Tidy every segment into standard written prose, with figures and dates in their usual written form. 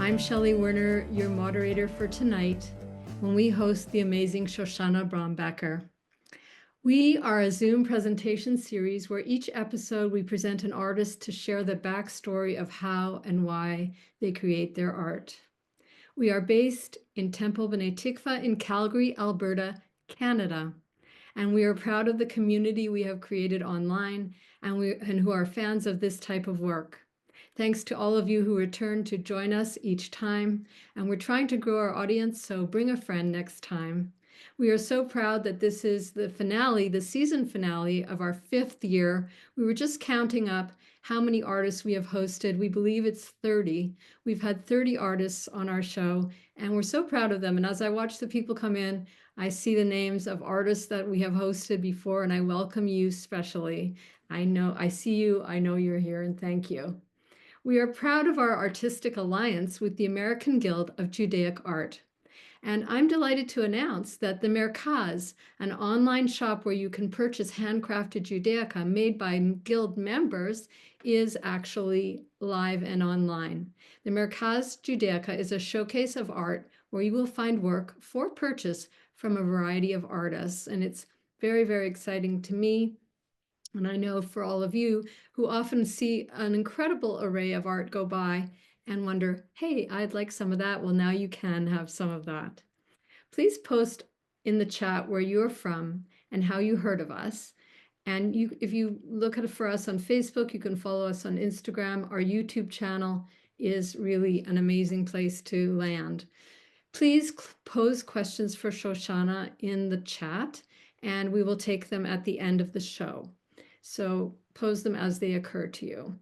I'm Shelley Werner, your moderator for tonight, when we host the amazing Shoshannah Brombacher. We are a Zoom presentation series where each episode we present an artist to share the backstory of how and why they create their art. We are based in Temple B'nai Tikva in Calgary, Alberta, Canada. And we are proud of the community we have created online and who are fans of this type of work. Thanks to all of you who return to join us each time. And we're trying to grow our audience, so bring a friend next time. We are so proud that this is the finale, the season finale of our 5th year. We were just counting up how many artists we have hosted. We believe it's 30. We've had 30 artists on our show, and we're so proud of them. And as I watch the people come in, I see the names of artists that we have hosted before, and I welcome you specially. I see you, I know you're here, and thank you. We are proud of our artistic alliance with the American Guild of Judaic Art. And I'm delighted to announce that the Merkaz, an online shop where you can purchase handcrafted Judaica made by Guild members, is actually live and online. The Merkaz Judaica is a showcase of art where you will find work for purchase from a variety of artists. And it's very, very exciting to me. And I know for all of you who often see an incredible array of art go by and wonder, hey, I'd like some of that. Well, now you can have some of that. Please post in the chat where you're from and how you heard of us. And if you look at it for us on Facebook, you can follow us on Instagram. Our YouTube channel is really an amazing place to land. Please pose questions for Shoshannah in the chat, and we will take them at the end of the show. So pose them as they occur to you.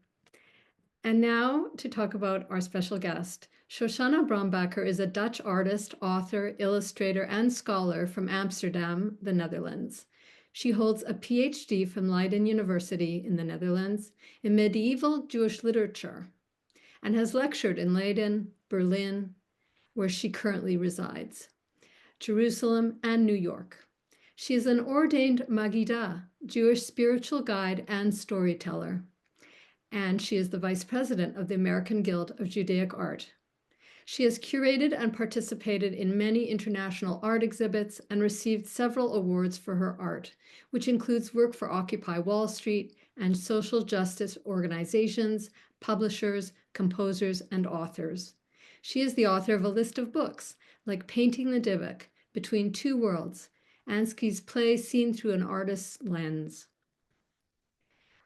And now to talk about our special guest. Shoshannah Brombacher is a Dutch artist, author, illustrator, and scholar from Amsterdam, the Netherlands. She holds a PhD from Leiden University in the Netherlands in medieval Jewish literature and has lectured in Leiden, Berlin, where she currently resides, Jerusalem, and New York. She is an ordained Magidah, Jewish spiritual guide and storyteller, and she is the vice president of the American Guild of Judaic Art. She has curated and participated in many international art exhibits and received several awards for her art, which includes work for Occupy Wall Street and social justice organizations, publishers, composers, and authors. She is the author of a list of books like Painting the Dybbuk, Between Two Worlds, Ansky's play seen through an artist's lens.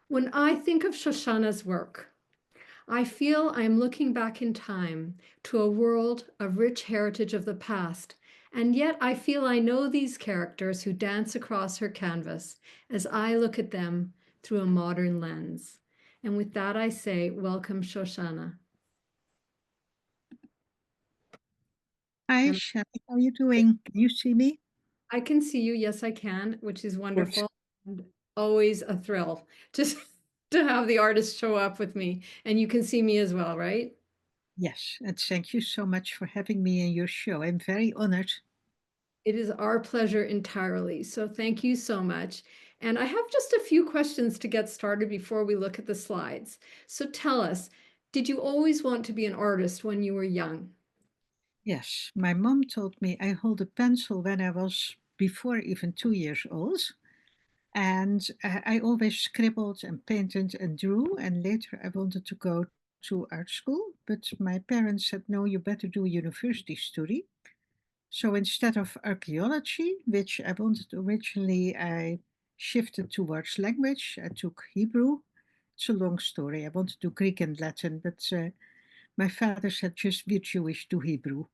When I think of Shoshannah's work, I feel I am looking back in time to a world of rich heritage of the past, and yet I feel I know these characters who dance across her canvas as I look at them through a modern lens. And with that, I say, welcome, Shoshannah. Hi, Shelley. How are you doing? Can you see me? I can see you. Yes, I can, which is wonderful. And always a thrill just to have the artist show up with me. And you can see me as well, right? Yes, and thank you so much for having me in your show. I'm very honored. It is our pleasure entirely. So thank you so much. And I have just a few questions to get started before we look at the slides. So tell us, did you always want to be an artist when you were young? Yes, my mom told me I hold a pencil when I was before even 2 years old. And I always scribbled and painted and drew. And later I wanted to go to art school. But my parents said, no, you better do a university study. So instead of archaeology, which I wanted originally, I shifted towards language. I took Hebrew. It's a long story. I wanted to do Greek and Latin, but my father said, just be Jewish, do Hebrew.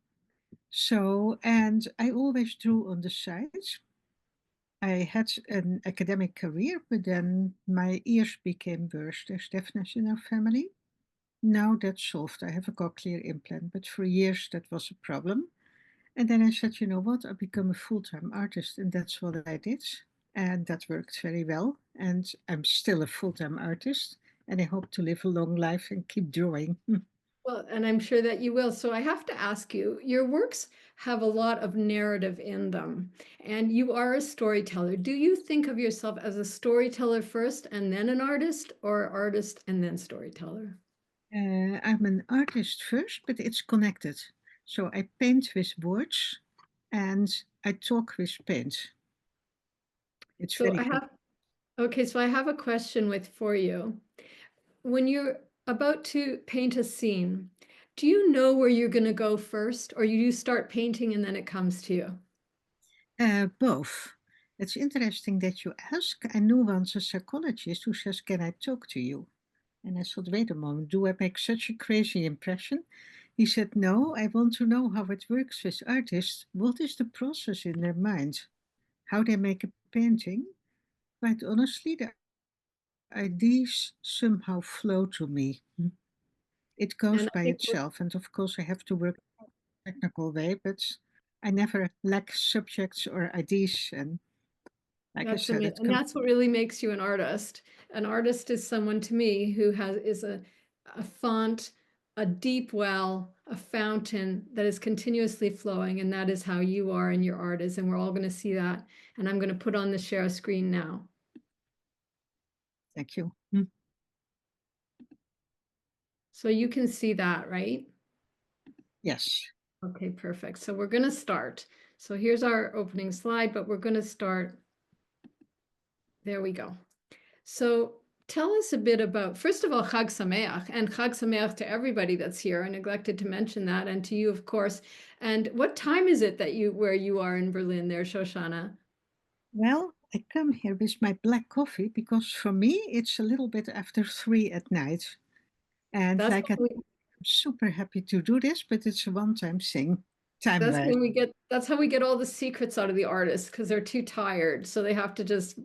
So, and I always drew on the side. I had an academic career, but then my ears became worse. There's deafness in our family. Now that's solved. I have a cochlear implant, but for years that was a problem. And then I said, you know what, I'll become a full-time artist. And that's what I did. And that worked very well. And I'm still a full-time artist. And I hope to live a long life and keep drawing. Well, and I'm sure that you will. So I have to ask you, your works have a lot of narrative in them, and you are a storyteller. Do you think of yourself as a storyteller first and then an artist, or artist and then storyteller? I'm an artist first, but it's connected. So I paint with words and I talk with paint. It's So very I good. have, okay, so I have a question with for you. When you're about to paint a scene, do you know where you're going to go first, or you start painting and then it comes to you? Both. It's interesting that you ask. I knew once a psychologist who says, "Can I talk to you?" And I thought, wait a moment, do I make such a crazy impression? He said, no, I want to know how it works with artists. What is the process in their mind? How they make a painting? Quite honestly, the ideas somehow flow to me. It goes And I by think we're- itself. And of course, I have to work in a technical way, but I never lack subjects or ideas. And like I that's said, amazing, it and comes. that's what really makes you an artist. An artist is someone to me who has is a font, a deep well, a fountain that is continuously flowing, and that is how you are in your art is, and we're all going to see that. And I'm going to put on the share screen now, Thank you. so you can see that, right? Yes. Okay, perfect. So we're going to start. So here's our opening slide, but we're going to start. There we go. So tell us a bit about, first of all, Chag Sameach, and Chag Sameach to everybody that's here. I neglected to mention that, and to you, of course. And what time is it that where you are in Berlin there, Shoshana? Well, I come here with my black coffee because for me it's a little bit after 3 at night. And That's like I'm when we, super happy to do this, but it's a one-time thing, that's time-wise. when we get, that's how we get all the secrets out of the artists because they're too tired. So they have to just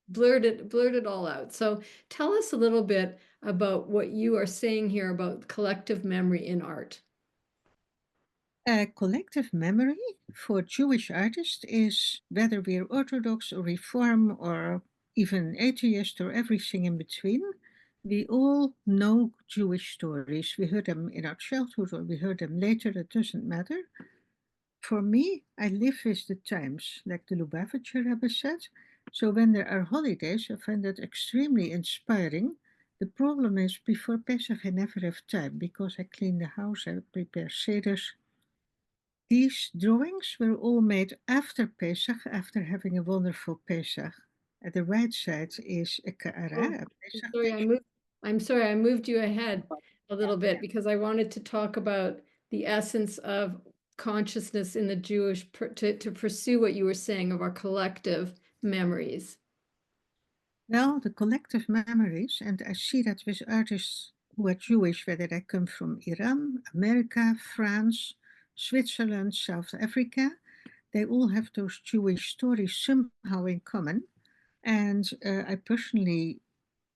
blurt it all out. So tell us a little bit about what you are saying here about collective memory in art. A collective memory for Jewish artists is whether we're Orthodox or Reform or even atheist or everything in between. We all know Jewish stories. We heard them in our childhood or we heard them later, it doesn't matter. For me, I live with the times, like the Lubavitcher Rebbe said. So when there are holidays, I find that extremely inspiring. The problem is, before Pesach, I never have time because I clean the house, I prepare seders. These drawings were all made after Pesach, after having a wonderful Pesach. At the right side is a Oh, Ka'ara, a I'm Pesach sorry, dish. I'm sorry, I moved you ahead a little bit because I wanted to talk about the essence of consciousness in the to pursue what you were saying of our collective memories. Well, the collective memories, and I see that with artists who are Jewish, whether they come from Iran, America, France, Switzerland, South Africa, they all have those Jewish stories somehow in common. And I personally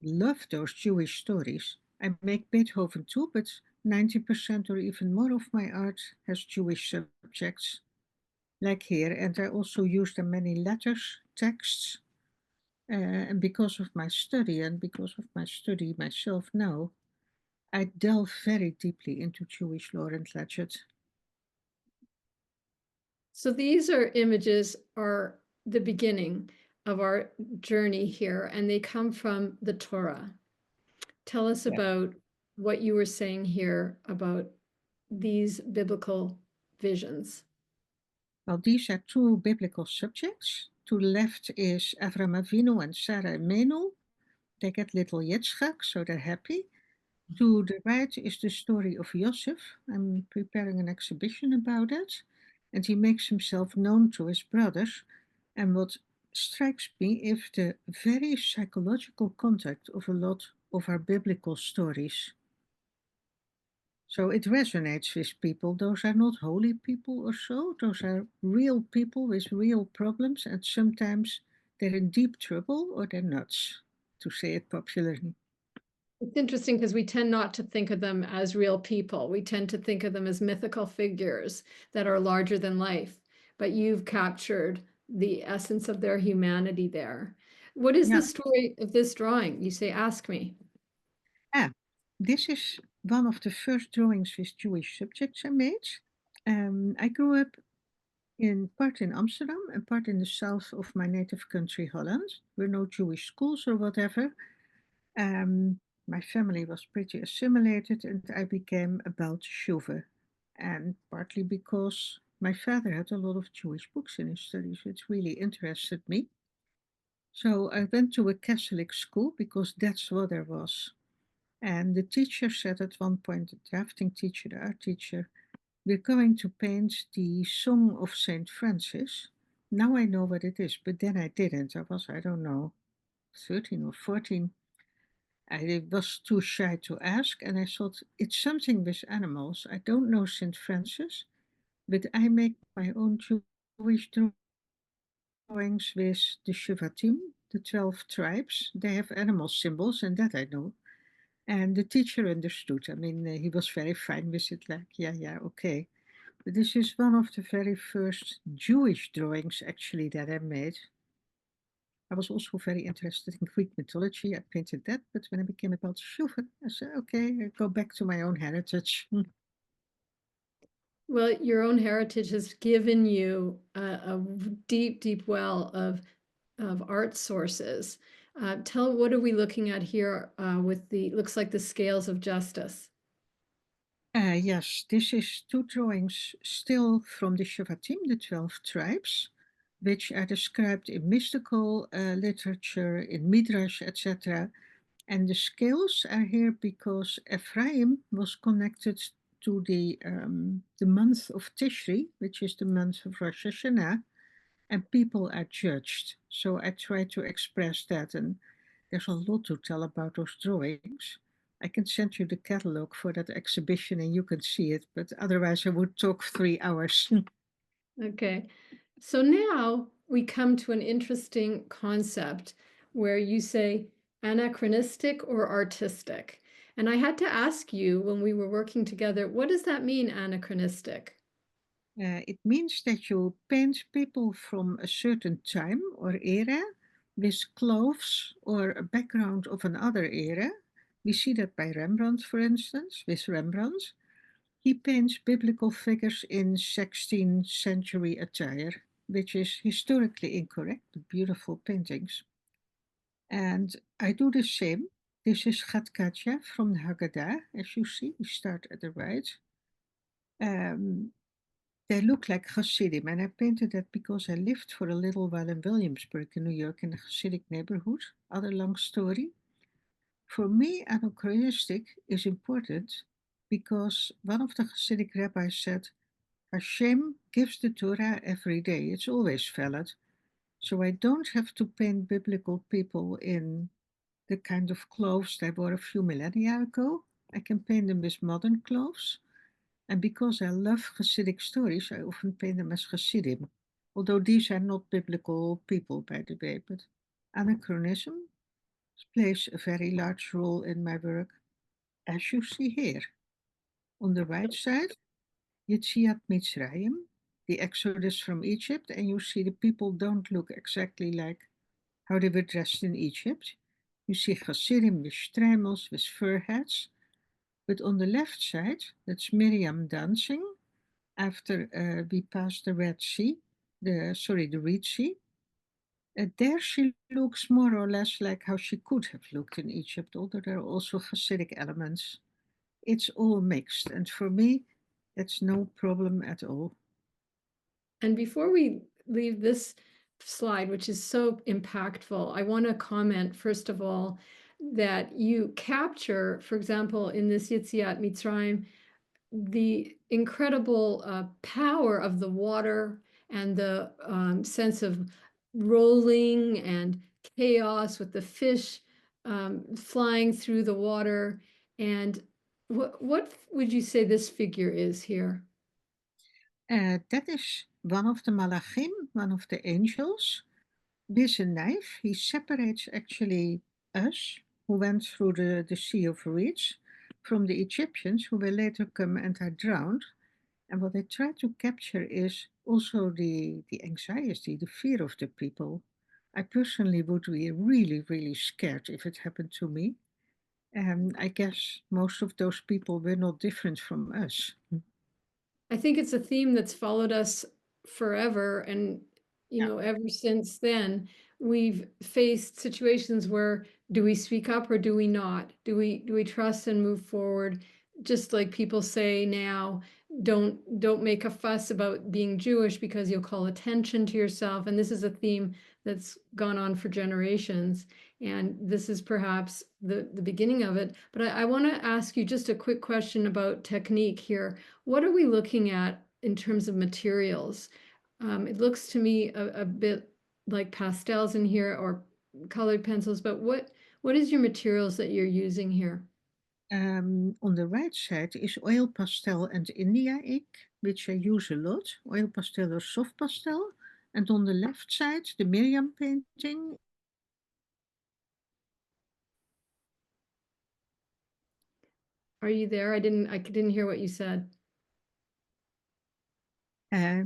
love those Jewish stories. I make Beethoven too, but 90% or even more of my art has Jewish subjects, like here. And I also use the many letters, texts, and because of my study and because of my study myself now, I delve very deeply into Jewish lore and legend. So these are images are the beginning of our journey here, and they come from the Torah. Tell us Yeah. about what you were saying here about these biblical visions. Well, these are two biblical subjects. To the left is Avram Avinu and Sarah Imenu. They get little Yitzchak, so they're happy. To the right is the story of Joseph. I'm preparing an exhibition about it. And he makes himself known to his brothers. And what strikes me is the very psychological contact of a lot of our biblical stories. So it resonates with people. Those are not holy people or so. Those are real people with real problems. And sometimes they're in deep trouble or they're nuts, to say it popularly. It's interesting because we tend not to think of them as real people. We tend to think of them as mythical figures that are larger than life. But you've captured the essence of their humanity there. What is the Yeah. story of this drawing? You say, ask me. Ah, this is one of the first drawings with Jewish subjects I made. I grew up in part in Amsterdam and part in the south of my native country, Holland. There were no Jewish schools or whatever. Um, my family was pretty assimilated and I became about Shuve. And partly because my father had a lot of Jewish books in his studies, which really interested me. So I went to a Catholic school because that's what there was. And the teacher said at one point, the drafting teacher, the art teacher, we're going to paint the Song of Saint Francis. Now I know what it is, but then I didn't. I was, I don't know, 13 or 14. I was too shy to ask, and I thought it's something with animals. I don't know Saint Francis, but I make my own Jewish drawings with the Shevatim, the 12 tribes. They have animal symbols, and that I know. And the teacher understood. I mean, he was very fine with it, like, yeah, yeah, okay. But this is one of the very first Jewish drawings, actually, that I made. I was also very interested in Greek mythology. I painted that, but when I became about Schufer, I said, okay, I go back to my own heritage. Well, your own heritage has given you a deep, deep well of art sources. What are we looking at here with the, looks like the scales of justice? Yes, this is two drawings still from the Shevatim, the 12 tribes, which are described in mystical literature, in Midrash, etc. And the scales are here because Ephraim was connected to the month of Tishri, which is the month of Rosh Hashanah, and people are judged. So I try to express that, and there's a lot to tell about those drawings. I can send you the catalog for that exhibition and you can see it, but otherwise I would talk 3 hours. Okay. So now we come to an interesting concept where you say anachronistic or artistic. And I had to ask you when we were working together, what does that mean, anachronistic? It means that you paint people from a certain time or era with clothes or a background of another era. We see that by Rembrandt, for instance, with Rembrandt. He paints biblical figures in 16th century attire, which is historically incorrect, but beautiful paintings. And I do the same. This is Gatkatja from the Haggadah, as you see. We start at the right. Um, they look like Hasidim, and I painted that because I lived for a little while in Williamsburg in New York in a Hasidic neighborhood. Other long story. For me, anachronistic is important because one of the Hasidic rabbis said, Hashem gives the Torah every day. It's always valid. So I don't have to paint biblical people in the kind of clothes they wore a few millennia ago. I can paint them with modern clothes. And because I love Hasidic stories, I often paint them as Hasidim. Although these are not biblical people, by the way, but anachronism plays a very large role in my work, as you see here. On the right side, Yetziat Mitzrayim, the exodus from Egypt, and you see the people don't look exactly like how they were dressed in Egypt. You see Hasidim with streimels, with fur hats, but on the left side, that's Miriam dancing after we passed the Red Sea, the Red Sea. There she looks more or less like how she could have looked in Egypt, although there are also Hasidic elements. It's all mixed, and for me, that's no problem at all. And before we leave this slide, which is so impactful, I want to comment, first of all, that you capture, for example, in this Yitziat Mitzrayim, the incredible power of the water and the sense of rolling and chaos with the fish flying through the water. And what would you say this figure is here? That is one of the Malachim, one of the angels, with a knife. He separates actually us, who went through the Sea of Reeds, from the Egyptians, who will later come and are drowned. And what they try to capture is also the anxiety, the fear of the people. I personally would be really, really scared if it happened to me. And I guess most of those people were not different from us. I think it's a theme that's followed us forever and, Yeah. ever since then. we've faced situations where do we speak up or do we not? Do we trust and move forward? Just like people say now, don't make a fuss about being Jewish because you'll call attention to yourself. And this is a theme that's gone on for generations. And this is perhaps the beginning of it. But I want to ask you just a quick question about technique here. What are we looking at in terms of materials? It looks to me a bit like pastels in here or colored pencils, but what is your materials that you're using here? On the right side is oil pastel and India ink, which I use a lot. Oil pastel or soft pastel. And on the left side, the Miriam painting. Are you there? I didn't hear what you said.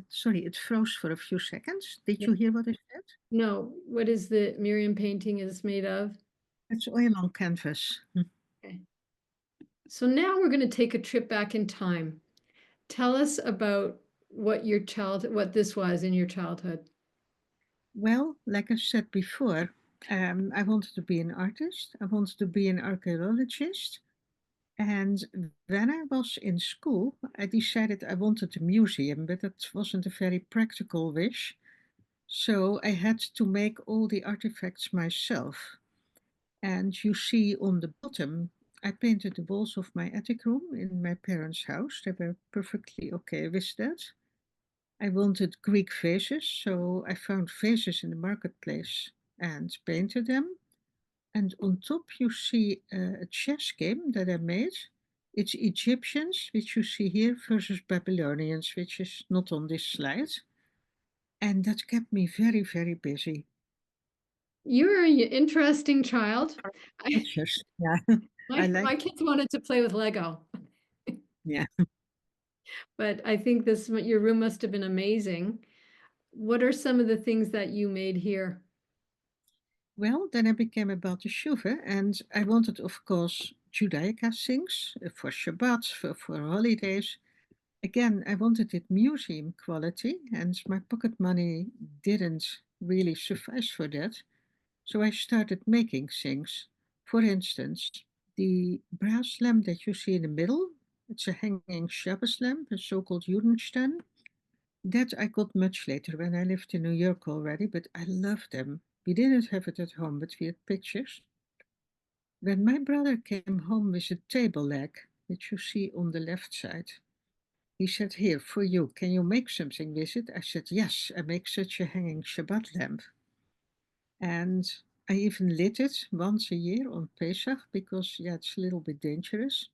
Sorry, it froze for a few seconds. Did Yeah. you hear what I said? No, what is the Miriam painting is made of? It's oil on canvas. Okay. So now we're going to take a trip back in time. Tell us about what this was in your childhood. Well, like I said before, I wanted to be an artist. I wanted to be an archaeologist. And when I was in school, I decided I wanted a museum, but that wasn't a very practical wish. So I had to make all the artifacts myself. And you see on the bottom, I painted the walls of my attic room in my parents' house. They were perfectly okay with that. I wanted Greek vases, so I found vases in the marketplace and painted them. And on top, you see a chess game that I made. It's Egyptians, which you see here, versus Babylonians, which is not on this slide. And that kept me very, very busy. You're an interesting child. I, Pictures, yeah. I my like, kids wanted to play with Lego, yeah. but I think your room must have been amazing. What are some of the things that you made here? Well, then I became a Balteshuva, and I wanted, of course, Judaica things for Shabbat, for holidays. Again, I wanted it museum quality, and my pocket money didn't really suffice for that. So I started making things. For instance, the brass lamp that you see in the middle, it's a hanging Shabbos lamp, a so-called Judenstern. That I got much later when I lived in New York already, but I love them. We didn't have it at home, but we had pictures. When my brother came home with a table leg, which you see on the left side, he said, "Here, for you, can you make something with it?" I said, "Yes, I make such a hanging Shabbat lamp." And I even lit it once a year on Pesach because, yeah, it's a little bit dangerous.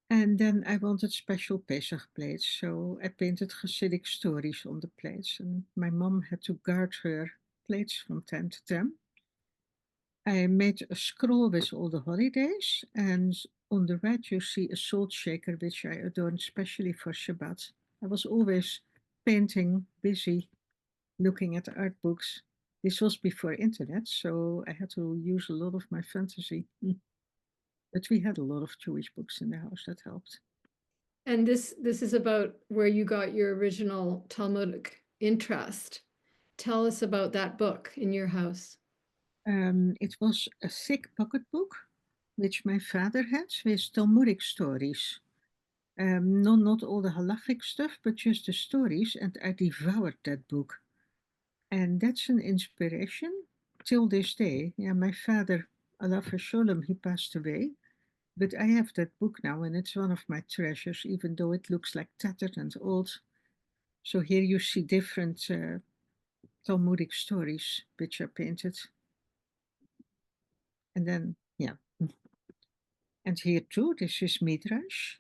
And then I wanted special Pesach plates, so I painted Hasidic stories on the plates, and my mom had to guard her plates from time to time. I made a scroll with all the holidays, and on the right you see a salt shaker which I adorned specially for Shabbat. I was always painting, busy, looking at art books. This was before internet, so I had to use a lot of my fantasy. But we had a lot of Jewish books in the house that helped. And this is about where you got your original Talmudic interest. Tell us about that book in your house. It was a thick pocketbook, which my father had with Talmudic stories. Not all the halachic stuff, but just the stories, and I devoured that book. And that's an inspiration till this day. Yeah, my father, Allah Sholem, he passed away, but I have that book now, and it's one of my treasures, even though it looks like tattered and old. So here you see different Talmudic stories which are painted, and then yeah, and here too, this is Midrash.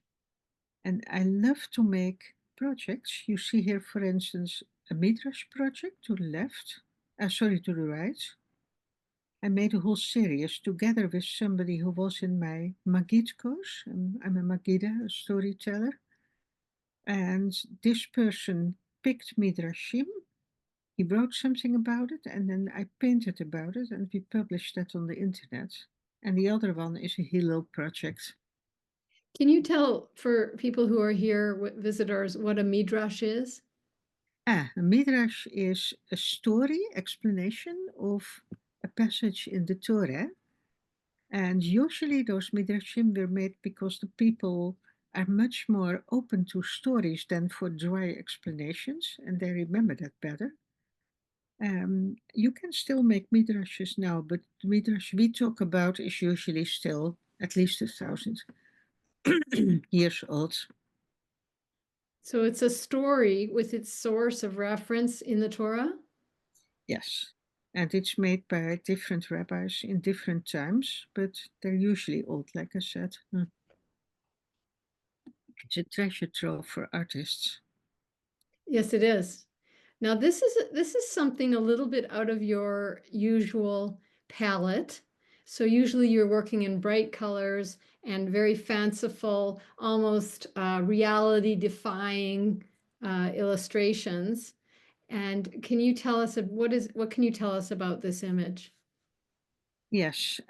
And I love to make projects. You see here, for instance, a Midrash project to the left, sorry, to the right. I made a whole series together with somebody who was in my Magid course. I'm a Magida, a storyteller. And this person picked Midrashim. He wrote something about it, and then I painted about it, and we published that on the internet. And the other one is a Hillel project. Can you tell for people who are here, visitors, what a midrash is? A midrash is a story explanation of a passage in the Torah. And usually those midrashim were made because the people are much more open to stories than for dry explanations, and they remember that better. You can still make midrashes now, but the midrash we talk about is usually still at least 1,000 years old. So it's a story with its source of reference in the Torah? Yes. And it's made by different rabbis in different times, but they're usually old, like I said. It's a treasure trove for artists. Yes, it is. Now, this is something a little bit out of your usual palette. So usually you're working in bright colors and very fanciful, almost reality-defying illustrations. And can you tell us what can you tell us about this image? Yes,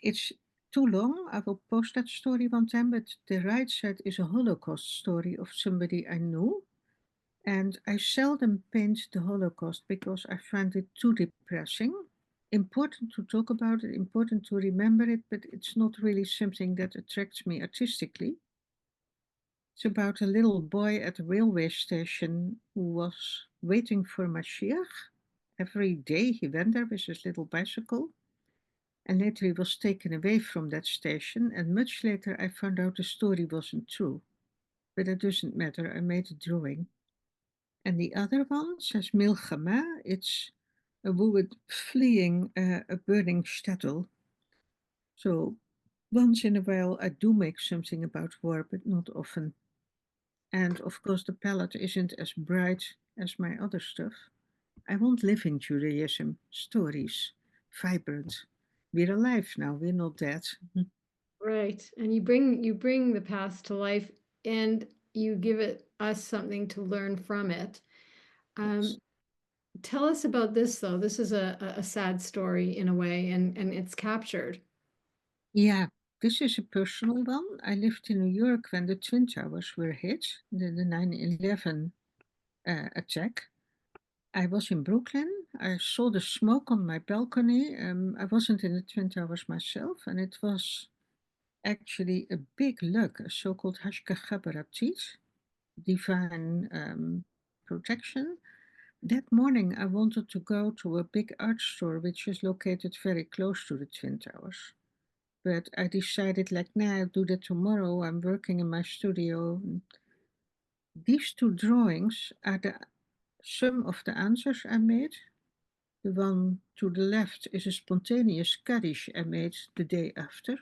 it's too long. I will post that story one time, but the right side is a Holocaust story of somebody I knew. And I seldom paint the Holocaust because I find it too depressing. Important to talk about it, important to remember it, but it's not really something that attracts me artistically. It's about a little boy at a railway station who was waiting for Mashiach. Every day he went there with his little bicycle. And later he was taken away from that station, and much later I found out the story wasn't true. But it doesn't matter, I made a drawing. And the other one says Milchama, it's a woman fleeing a burning shtetl. So once in a while I do make something about war, but not often. And of course the palette isn't as bright as my other stuff. I want living Judaism, stories, vibrant. We're alive now, we're not dead. Right. And you bring the past to life and you give it us something to learn from it. Yes. Um, Tell us about this though. This is a sad story in a way, and it's captured. Yeah, this is a personal one. I lived in New York when the Twin Towers were hit, the 9/11 attack. I was in Brooklyn. I saw the smoke on my balcony. I wasn't in the Twin Towers myself, and it was actually a big luck, a so-called Hashgacha Baratit, divine protection. That morning, I wanted to go to a big art store, which is located very close to the Twin Towers. But I decided, like, nah, I'll do that tomorrow. I'm working in my studio. These two drawings are the some of the answers I made. The one to the left is a spontaneous Kaddish I made the day after.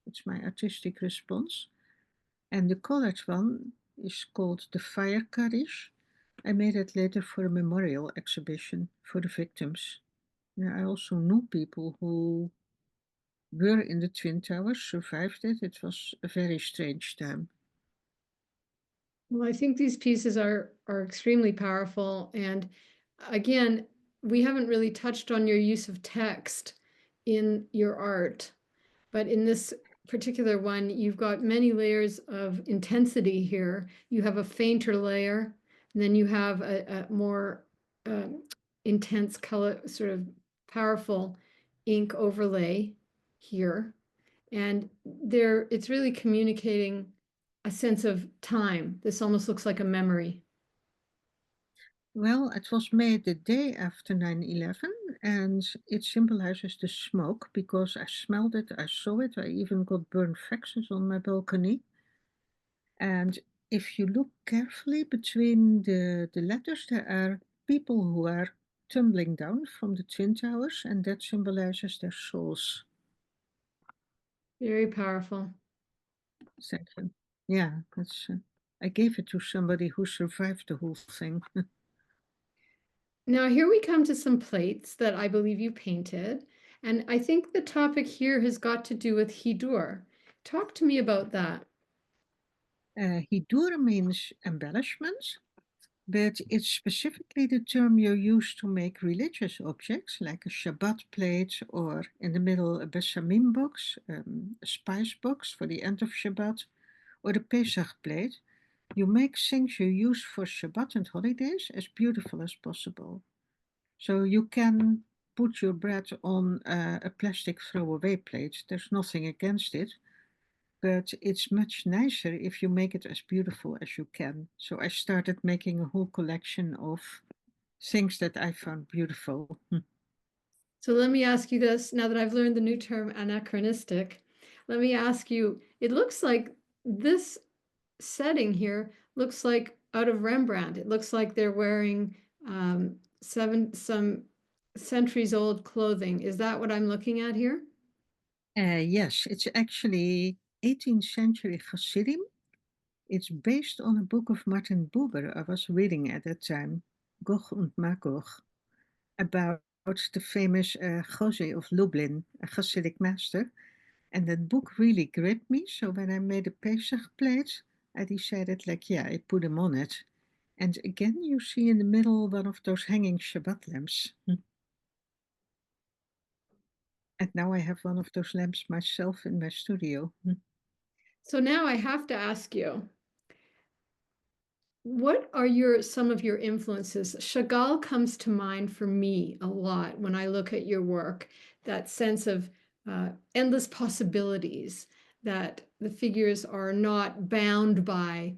It's my artistic response. And the colored one is called the Fire Kaddish. I made it later for a memorial exhibition for the victims. I also knew people who were in the Twin Towers, survived it. It was a very strange time. Well, I think these pieces are extremely powerful. And again, we haven't really touched on your use of text in your art, but in this particular one, you've got many layers of intensity here. You have a fainter layer, and then you have a more intense color, sort of powerful ink overlay here. And it's really communicating a sense of time. This almost looks like a memory. Well, it was made the day after 9/11, and it symbolizes the smoke because I smelled it, I saw it, I even got burnt faxes on my balcony. And if you look carefully between the letters, there are people who are tumbling down from the Twin Towers, and that symbolizes their souls. Very powerful. Thank you. Yeah, I gave it to somebody who survived the whole thing. Now, here we come to some plates that I believe you painted. And I think the topic here has got to do with Hidur. Talk to me about that. Hidur means embellishment, but it's specifically the term you use to make religious objects like a Shabbat plate or in the middle a Besamim box, a spice box for the end of Shabbat, or the Pesach plate. You make things you use for Shabbat and holidays as beautiful as possible. So you can put your bread on a plastic throwaway plate. There's nothing against it, but it's much nicer if you make it as beautiful as you can. So I started making a whole collection of things that I found beautiful. So let me ask you this, now that I've learned the new term anachronistic, let me ask you, it looks like this setting here looks like out of Rembrandt. It looks like they're wearing some centuries old clothing. Is that what I'm looking at here? Yes, it's actually 18th century Hasidim. It's based on a book of Martin Buber I was reading at that time, Gog und Magog, about the famous Jose of Lublin, a Hasidic master. And that book really gripped me. So when I made a Pesach plate, I decided, like, yeah, I put them on it. And again, you see in the middle one of those hanging Shabbat lamps. And now I have one of those lamps myself in my studio. So now I have to ask you, what are some of your influences? Chagall comes to mind for me a lot when I look at your work, that sense of endless possibilities, that the figures are not bound by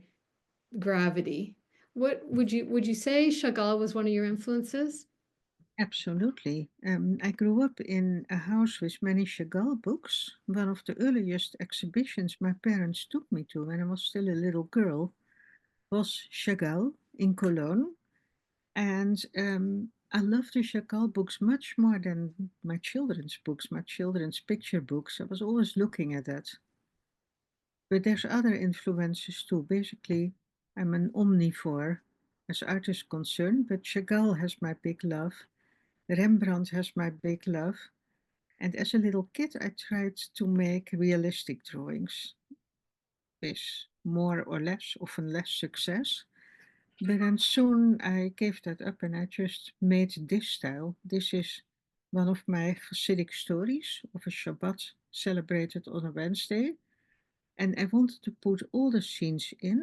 gravity. What would you say Chagall was one of your influences? Absolutely. I grew up in a house with many Chagall books. One of the earliest exhibitions my parents took me to when I was still a little girl was Chagall in Cologne. And I love the Chagall books much more than my children's books, my children's picture books. I was always looking at that. But there's other influences too. Basically, I'm an omnivore as art is concerned, but Chagall has my big love. Rembrandt has my big love. And as a little kid, I tried to make realistic drawings with more or less, often less success. But then soon I gave that up and I just made this style. This is one of my Hasidic stories of a Shabbat celebrated on a Wednesday. And I wanted to put all the scenes in.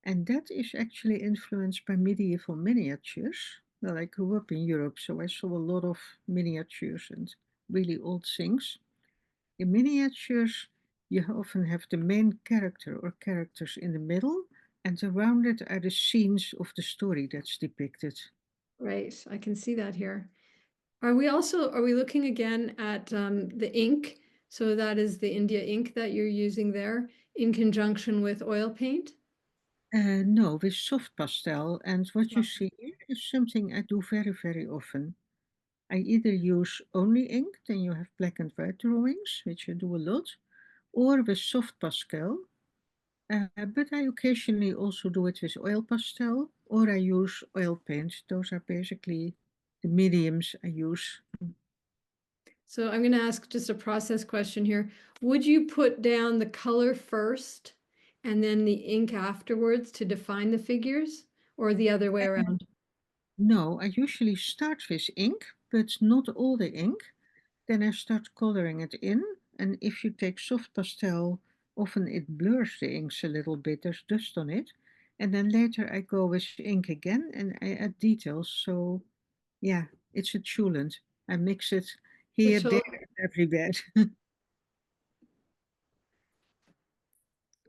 And that is actually influenced by medieval miniatures. Well, I grew up in Europe, so I saw a lot of miniatures and really old things. In miniatures, you often have the main character or characters in the middle, and around it are the scenes of the story that's depicted. Right, I can see that here. Are we looking again at the ink? So that is the India ink that you're using there in conjunction with oil paint? No, with soft pastel, and what you see here is something I do very, very often. I either use only ink, then you have black and white drawings, which I do a lot, or with soft pastel. But I occasionally also do it with oil pastel, or I use oil paint. Those are basically the mediums I use. So I'm going to ask just a process question here. Would you put down the color first and then the ink afterwards to define the figures, or the other way Uh, around? no, I usually start with ink, but not all the ink. Then I start coloring it in, and if you take soft pastel, often it blurs the inks a little bit, there's dust on it. And then later I go with ink again and I add details. So, yeah, it's a tulant. I mix it here, Which there, will, and everywhere.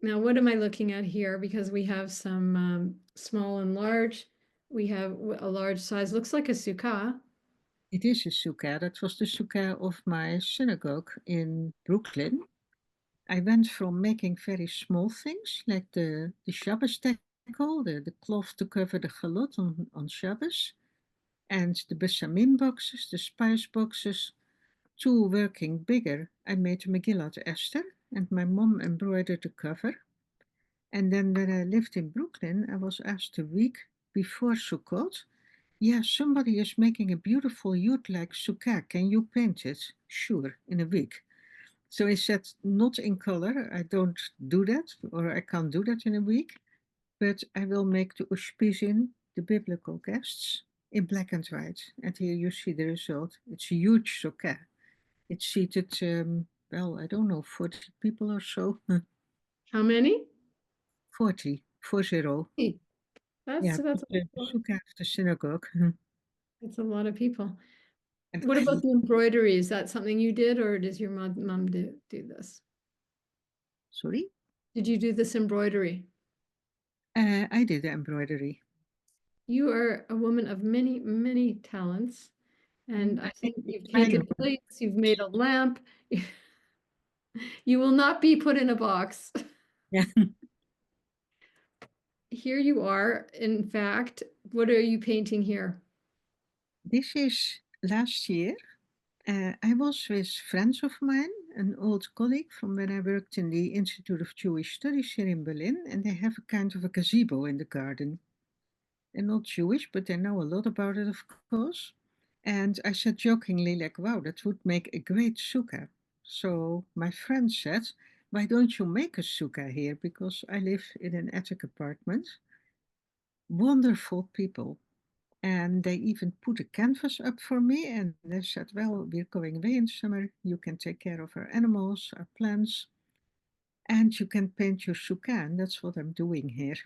now what am I looking at here? Because we have some small and large. We have a large size, looks like a sukkah. It is a sukkah. That was the sukkah of my synagogue in Brooklyn. I went from making very small things like the Shabbos tackle, the cloth to cover the chalot on Shabbos, and the besamim boxes, the spice boxes, to working bigger. I made Megillat Esther, and my mom embroidered the cover. And then when I lived in Brooklyn, I was asked a week before Sukkot, yeah, somebody is making a beautiful yurt-like sukkah. Can you paint it? Sure, in a week. So I said, not in color. I don't do that, or I can't do that in a week. But I will make the ushpizin, the biblical guests, in black and white. And here you see the result. It's a huge sukkah. It seated, well, I don't know, 40 people or so. How many? 40. 4-0. Hey, Yeah, that's put the sukkah of the synagogue. that's a lot of people. And What about the embroidery? Is that something you did, or does your mom do this? sorry? Did you do this embroidery? I did the embroidery. You are a woman of many, many talents, and I I think think it's you've smiling. painted plates, you've made a lamp. You will not be put in a box. Yeah. Here you are. In fact, what are you painting here? This is last year. I was with friends of mine, an old colleague from when I worked in the Institute of Jewish Studies here in Berlin, and they have a kind of a gazebo in the garden. They're not Jewish, but they know a lot about it, of course. And I said jokingly, like, wow, that would make a great sukkah. So my friend said, why don't you make a sukkah here? Because I live in an attic apartment. Wonderful people. And they even put a canvas up for me and they said, well, we're going away in summer. You can take care of our animals, our plants, and you can paint your sukkah. And that's what I'm doing here.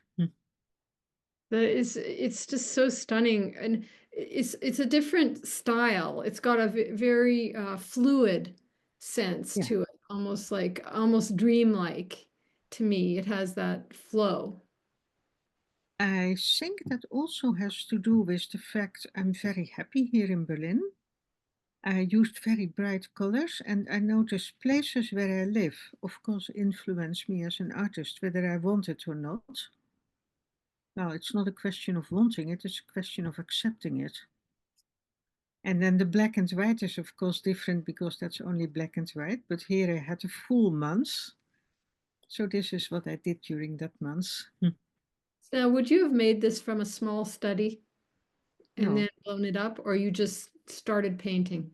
That is, it's just so stunning, and it's a different style. It's got a very fluid sense Yeah. to it, almost dreamlike to me. It has that flow. I think that also has to do with the fact I'm very happy here in Berlin. I used very bright colors, and I noticed places where I live, of course, influence me as an artist, whether I want it or not. Well, it's not a question of wanting it, it's a question of accepting it. And then the black and white is, of course, different because that's only black and white. But here I had a full month. So this is what I did during that month. Now, would you have made this from a small study and No. then blown it up, or you just started painting?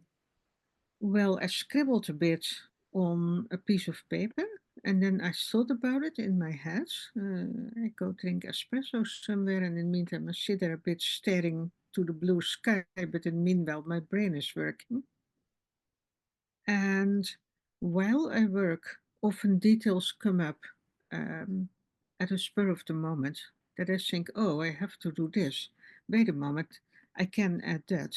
Well, I scribbled a bit on a piece of paper and then I thought about it in my head. I go drink espresso somewhere, and in the meantime, I sit there a bit staring to the blue sky, but in the meanwhile, my brain is working. And while I work, often details come up um, at a spur of the moment that I think, oh, I have to do this. Wait a moment, I can add that.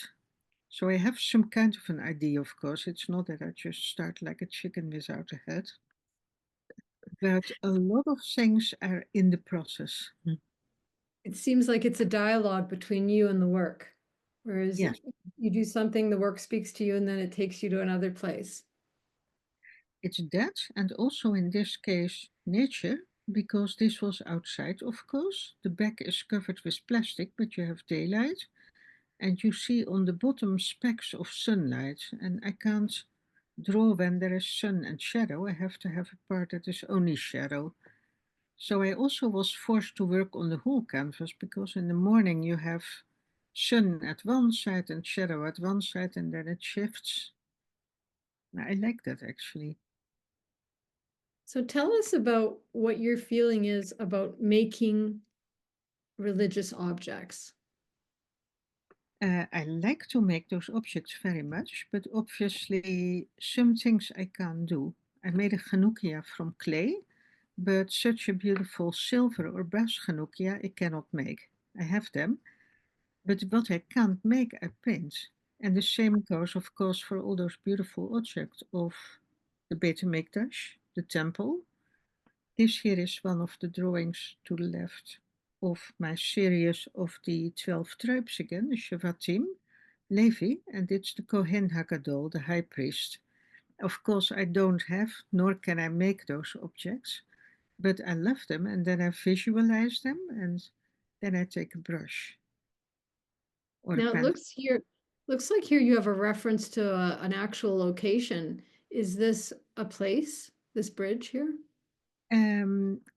So I have some kind of an idea, of course. It's not that I just start like a chicken without a head, but a lot of things are in the process. It seems like it's a dialogue between you and the work, whereas Yes, you do something, the work speaks to you, and then it takes you to another place. it's that, and also in this case, nature, because this was outside, of course. The back is covered with plastic, but you have daylight, and you see on the bottom specks of sunlight. And I can't draw when there is sun and shadow. I have to have a part that is only shadow. So I also was forced to work on the whole canvas because in the morning you have sun at one side and shadow at one side, and then it shifts. I like that actually. So tell us about what your feeling is about making religious objects. I like to make those objects very much, but obviously some things I can't do. I made a Chanukia from clay, but such a beautiful silver or brass Chanukia I cannot make. I have them, but what I can't make, I paint. And the same goes, of course, for all those beautiful objects of the Beit HaMikdash, the temple. This here is one of the drawings to the left of my series of the 12 tribes again, the Shavatim, Levi, and it's the Kohen Hagadol, the high priest. Of course, I don't have, nor can I make those objects, but I love them, and then I visualize them, and then I take a brush or a Now it pen. looks like here you have a reference to an actual location. Is this a place, this bridge here?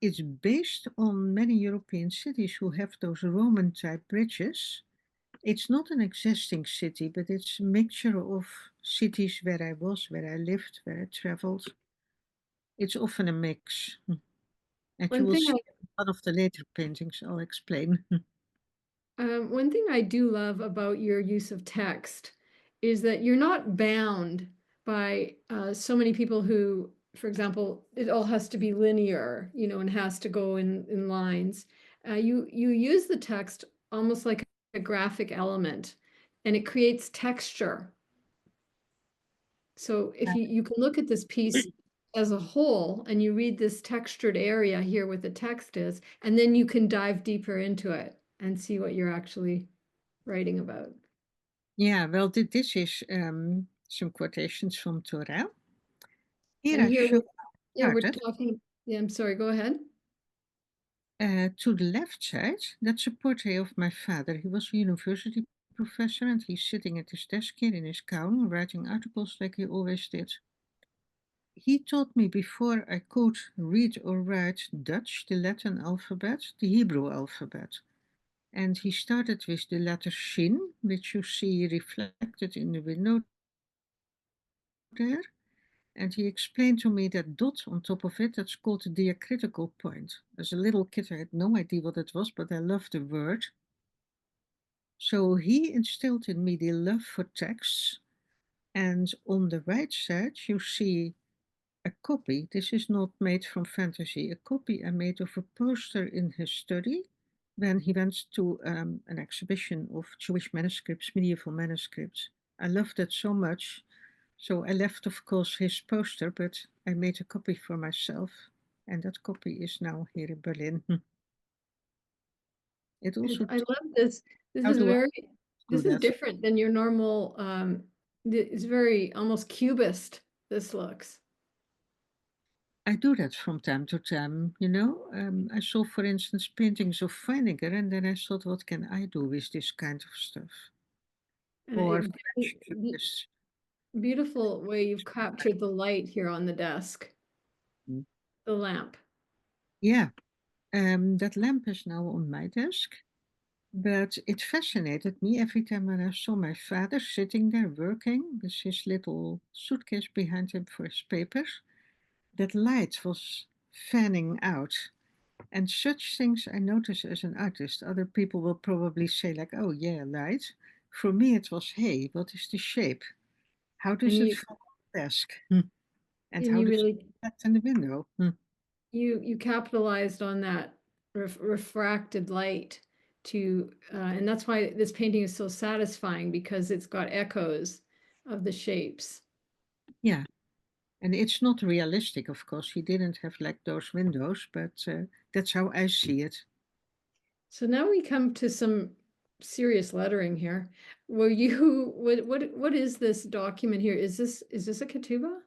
It's based on many European cities who have those Roman type bridges. It's not an existing city, but it's a mixture of cities where I was, where I lived, where I traveled. It's often a mix. And you One will thing see in one of the later paintings, I'll explain. one thing I do love about your use of text is that you're not bound by so many people who for example, it all has to be linear, and has to go in lines. You use the text almost like a graphic element, and it creates texture. So if you can look at this piece as a whole and you read this textured area here where the text is, and then you can dive deeper into it and see what you're actually writing about. Yeah, well, this is some quotations from Torah. Here And I here show yeah, we're started. talking, yeah, I'm sorry, go ahead. To the left side, that's a portrait of my father. He was a university professor and he's sitting at his desk here in his gown, writing articles like he always did. He taught me before I could read or write Dutch, the Latin alphabet, the Hebrew alphabet. And he started with the letter Shin, which you see reflected in the window there. And he explained to me that dot on top of it, that's called the diacritical point. As a little kid, I had no idea what it was, but I loved the word. So he instilled in me the love for texts. And on the right side, you see a copy. This is not made from fantasy. A copy I made of a poster in his study when he went to an exhibition of Jewish manuscripts, medieval manuscripts. I loved that so much. So I left, of course, his poster, but I made a copy for myself. And that copy is now here in Berlin. It also I taught love this. This how is do I very, do this is that? different than your normal, it's very almost cubist, this looks. I do that from time to time, you know. I saw, for instance, paintings of Feininger, and then I thought, what can I do with this kind of stuff? Or French cubist. Beautiful way you've captured the light here on the desk, Mm. the lamp. Yeah, that lamp is now on my desk, but it fascinated me every time when I saw my father sitting there working with his little suitcase behind him for his papers. That light was fanning out. And such things I notice as an artist. Other people will probably say, like, oh, yeah, light. For me, it was, hey, what is the shape? How And does it you fall on the desk? Hmm. And and how you does it really reflect in the window? Hmm. you capitalized on that refracted light to and that's why this painting is so satisfying because it's got echoes of the shapes. Yeah. And it's not realistic, of course. He didn't have like those windows, but that's how I see it. So now we come to some serious lettering here. Were you what is this document here? Is this a ketubah?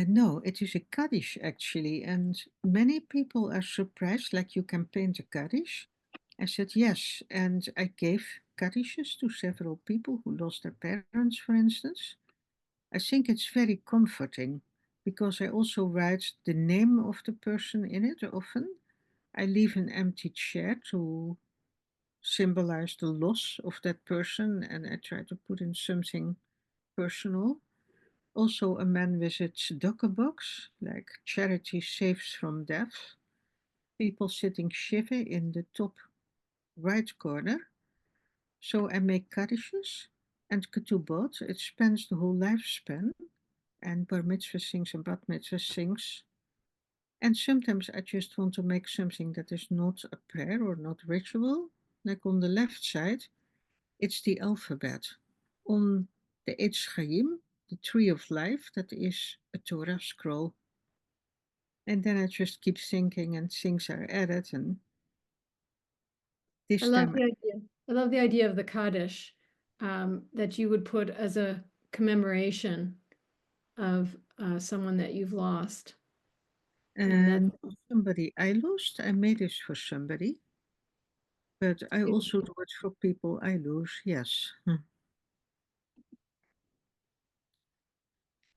No, it is a Kaddish actually, and many people are surprised, like you can paint a Kaddish. I said yes, and I gave Kaddishes to several people who lost their parents, for instance. I think it's very comforting because I also write the name of the person in it often. I leave an empty chair to symbolize the loss of that person, and I try to put in something personal. Also, a man visits ducker box, like charity saves from death. People sitting shiva in the top right corner. So I make kadishes and ketubot. It spans the whole lifespan. And bar mitzvah things and bat mitzvah things. And sometimes I just want to make something that is not a prayer or not ritual. Like on the left side, it's the alphabet. On the Eitz Chaim, the tree of life, that is a Torah scroll. And then I just keep thinking and things are added. And I this love time, the idea. I love the idea of the Kaddish that you would put as a commemoration of someone that you've lost. And that and somebody I lost, I made this for somebody, but I also do it for people I lose, yes.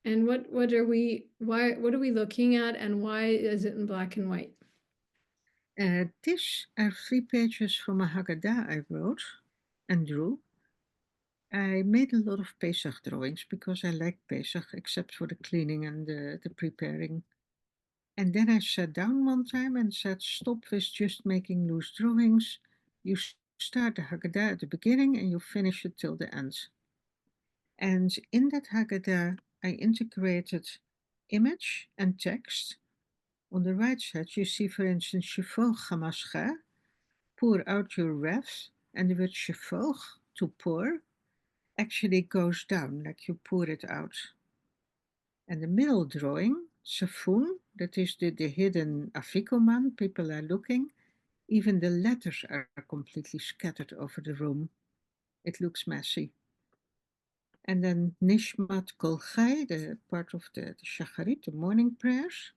and what are we what are we looking at and why is it in black and white? These are 3 pages from a Haggadah I wrote and drew. I made a lot of Pesach drawings because I like Pesach, except for the cleaning and the preparing. And then I sat down one time and said, stop with just making loose drawings. You start the Haggadah at the beginning and you finish it till the end. And in that Haggadah, I integrated image and text. On the right side, you see, for instance, chevaux gamasche, pour out your wrath, and the word chevaux, to pour, actually goes down, like you pour it out. And the middle drawing, Safun, that is the hidden Afikoman, people are looking. Even the letters are completely scattered over the room. It looks messy. And then Nishmat Kol Chai, the part of the Shacharit, the morning prayers,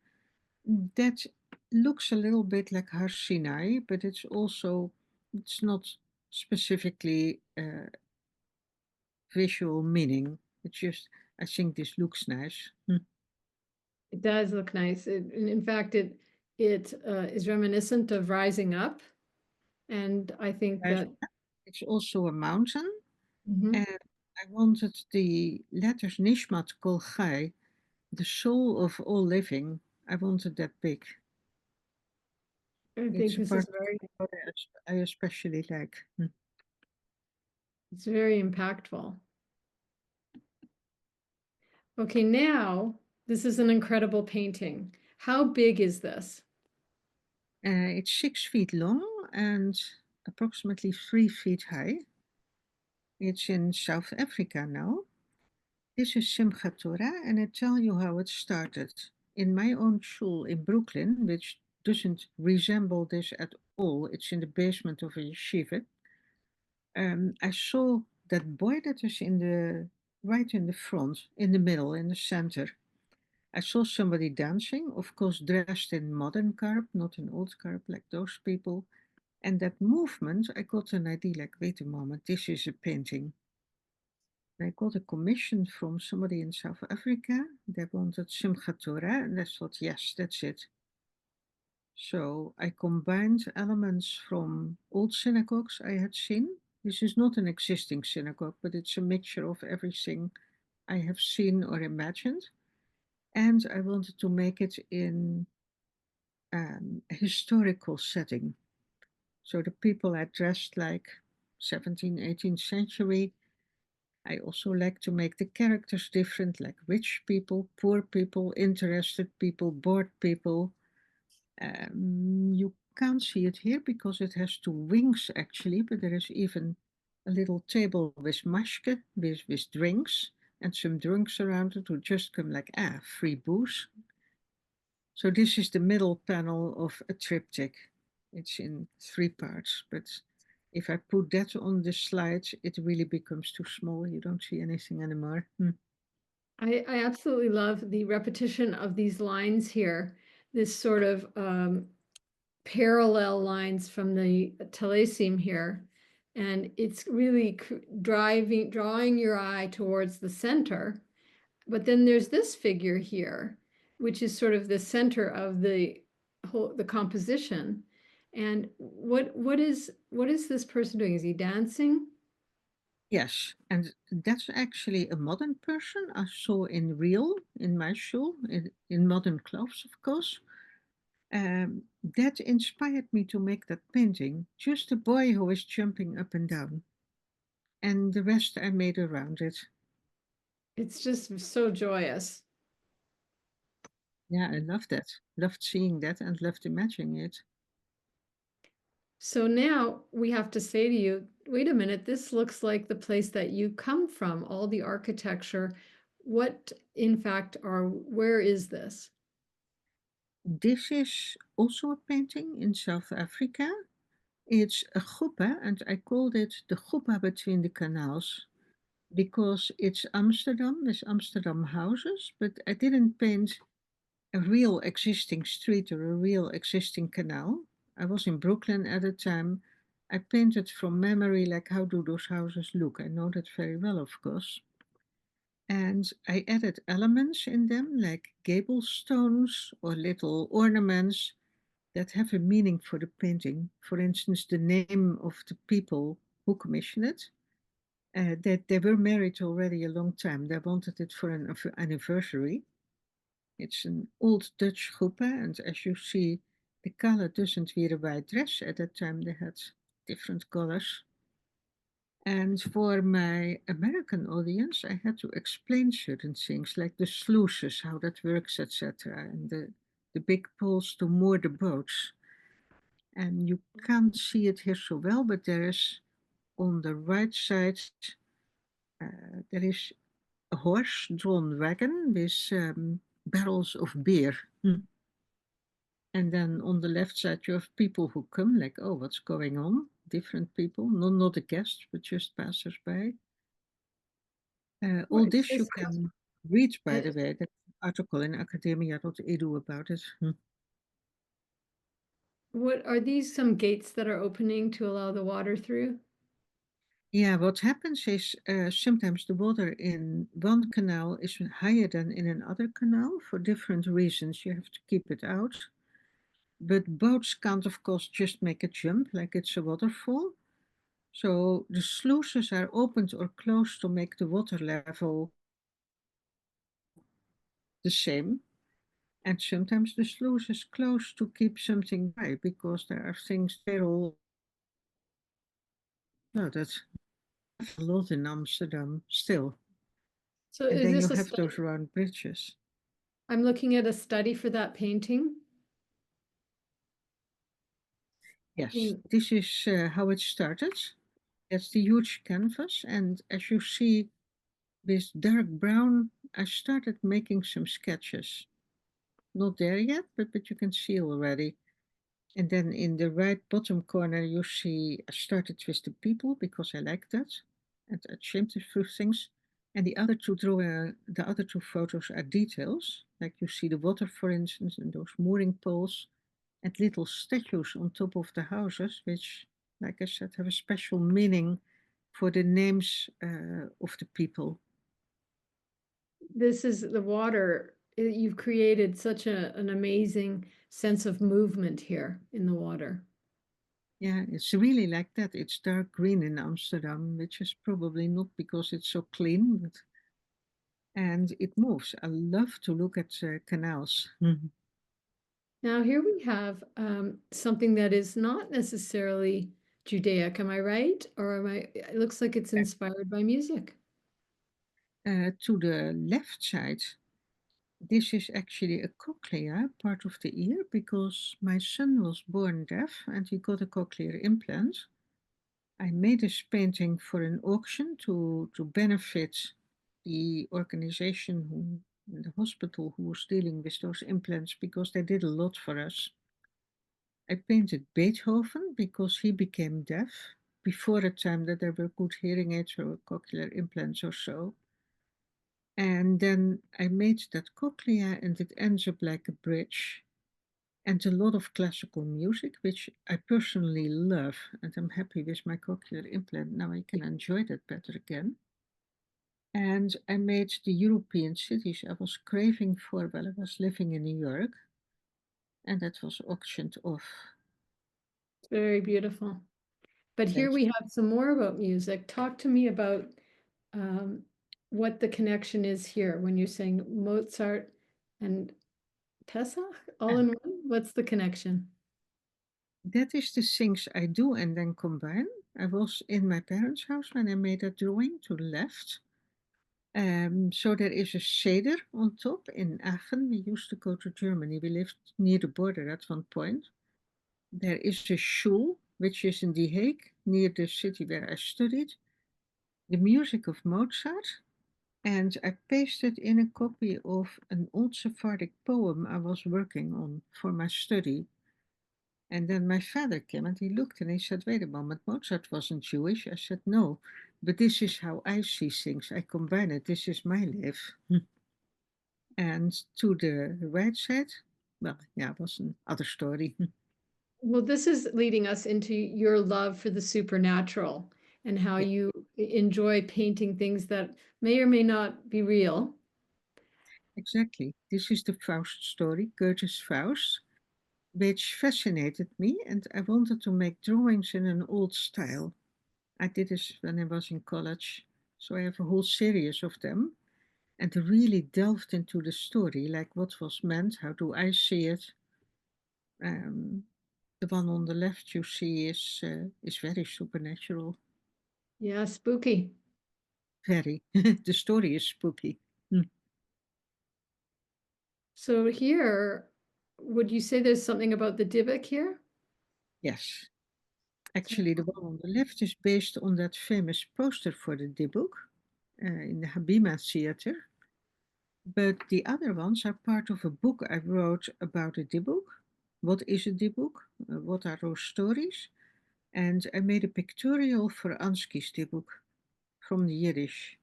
that looks a little bit like Har Sinai, but it's not specifically visual meaning. It's just, I think this looks nice. It does look nice. And in fact, it is reminiscent of Rising Up. And I think There's- that It's also a mountain, mhm, and I wanted the letters Nishmat Kol Chai, the soul of all living. I wanted that big. I think It's a this part is of the photo I especially like. it's very impactful. Okay, now this is an incredible painting. How big is this? It's 6 feet long and approximately 3 feet high. It's in South Africa now. This is Simchat Torah, and I tell you how it started. In my own shul in Brooklyn, which doesn't resemble this at all, it's in the basement of a yeshiva. I saw that boy that is in the right in the front, in the middle, in the center. I saw somebody dancing, of course, dressed in modern garb, not in old garb like those people. And that movement, I got an idea like, wait a moment, this is a painting. I got a commission from somebody in South Africa. They wanted Simchat Torah, and I thought, yes, that's it. So I combined elements from old synagogues I had seen. This is not an existing synagogue, but it's a mixture of everything I have seen or imagined. And I wanted to make it in a historical setting. So the people are dressed like 17th, 18th century. I also like to make the characters different, like rich people, poor people, interested people, bored people. You can't see it here because it has two wings actually, but there is even a little table with mashke, with drinks, and some drunks around it who just come like, free booze. So this is the middle panel of a triptych. It's in 3 parts, but if I put that on the slides, it really becomes too small. You don't see anything anymore. I absolutely love the repetition of these lines here, this sort of parallel lines from the telesim here. And it's really drawing your eye towards the center. But then there's this figure here, which is sort of the center of the composition. And what is this person doing? Is he dancing? Yes, and that's actually a modern person I saw in real in my show, in modern clothes, of course. That inspired me to make that painting. Just a boy who is jumping up and down, and the rest I made around it. It's just so joyous. Yeah, I loved that. Loved seeing that and loved imagining it. So now we have to say to you, wait a minute, this looks like the place that you come from, all the architecture. What, in fact, where is this? This is also a painting in South Africa. It's a chuppah, and I called it the chuppah between the canals because it's Amsterdam with Amsterdam houses, but I didn't paint a real existing street or a real existing canal. I was in Brooklyn at the time. I painted from memory, like how do those houses look? I know that very well, of course. And I added elements in them, like gable stones or little ornaments that have a meaning for the painting. For instance, the name of the people who commissioned it. That they were married already a long time. They wanted it for an anniversary. It's an old Dutch groepe, and as you see, the color doesn't wear a white dress. At that time, they had different colors. And for my American audience, I had to explain certain things like the sluices, how that works, etc., and the big poles to moor the boats. And you can't see it here so well, but there is on the right side, there is a horse-drawn wagon with barrels of beer. And then on the left side, you have people who come, like, oh, what's going on? Different people, not the guests, but just passers-by. All Right. this you can read, by And the way. That article in academia.edu about it. what are these some gates that are opening to allow the water through? Yeah, what happens is sometimes the water in one canal is higher than in another canal for different reasons. You have to keep it out. But boats can't, of course, just make a jump like it's a waterfall. So the sluices are opened or closed to make the water level the same. And sometimes the sluice is closed to keep something dry because there are things there all. No, that's a lot in Amsterdam still. So And is then you this a have study? those round bridges. I'm looking at a study for that painting. Yes, And this is how it started. That's the huge canvas. And as you see, with dark brown, I started making some sketches. Not there yet, but you can see already. And then in the right bottom corner, you see I started with the people because I like that. And I trimmed a few things. And the other two photos are details. Like you see the water, for instance, and those mooring poles and little statues on top of the houses, which, like I said, have a special meaning for the names of the people. this is the water. You've created such an amazing sense of movement here in the water. Yeah, it's really like that. It's dark green in Amsterdam, which is probably not because it's so clean, but and it moves. I love to look at canals. Now here we have something that is not necessarily Judaic, am I right? Or am I, it looks like it's inspired by music. To the left side, this is actually a cochlea, part of the ear, because my son was born deaf and he got a cochlear implant. I made this painting for an auction to benefit the organization the hospital who was dealing with those implants because they did a lot for us. I painted Beethoven because he became deaf before the time that there were good hearing aids or cochlear implants or so. And then I made that cochlea and it ends up like a bridge and a lot of classical music, which I personally love. And I'm happy with my cochlear implant. Now I can enjoy that better again. And I made the European cities I was craving for while I was living in New York. And that was auctioned off. It's very beautiful. But here Thanks. we have some more about music. Talk to me about um, what the connection is here when you're saying Mozart and Pesach all in one. What's the connection? That is the things I do and then combine. I was in my parents' house when I made that drawing to the left. So there is a Seder on top in Aachen. We used to go to Germany. We lived near the border at one point. There is a shul, which is in The Hague, near the city where I studied. The music of Mozart. And I pasted in a copy of an old Sephardic poem I was working on for my study. And then my father came and he looked and he said, wait a moment, Mozart wasn't Jewish. I said, no, but this is how I see things. I combine it. This is my life. And to the right side, well, yeah, it was another story. Well, this is leading us into your love for the supernatural and how Yeah, you enjoy painting things that may or may not be real. exactly. This is the Faust story, Goethe's Faust, which fascinated me. And I wanted to make drawings in an old style. I did this when I was in college. So I have a whole series of them and really delved into the story, like what was meant, how do I see it. Um, the one on the left you see is very supernatural. Yeah, spooky. Very. The story is spooky. Mm, So here, would you say there's something about the Dybbuk here? yes. Actually, the one on the left is based on that famous poster for the Dybbuk in the Habima Theater. But the other ones are part of a book I wrote about a Dybbuk. What is a Dybbuk? What are those stories? And I made a pictorial for Ansky's Dybbuk from the Yiddish.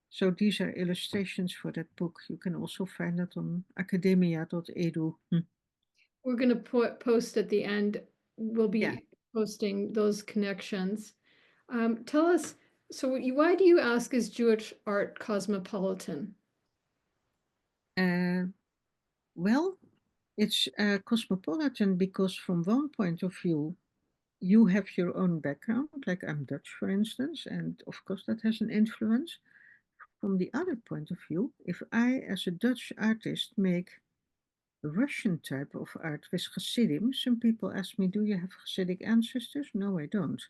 So these are illustrations for that book. You can also find that on academia.edu. We're going to put post at the end. We'll Yeah. be posting those connections. Tell us, so why do you ask, is Jewish art cosmopolitan? Uh, well, it's cosmopolitan because, from one point of view, you have your own background, like I'm Dutch, for instance, and of course that has an influence. From the other point of view, if I, as a Dutch artist, make Russian type of art with Hasidim, some people ask me, do you have Hasidic ancestors? No, I don't.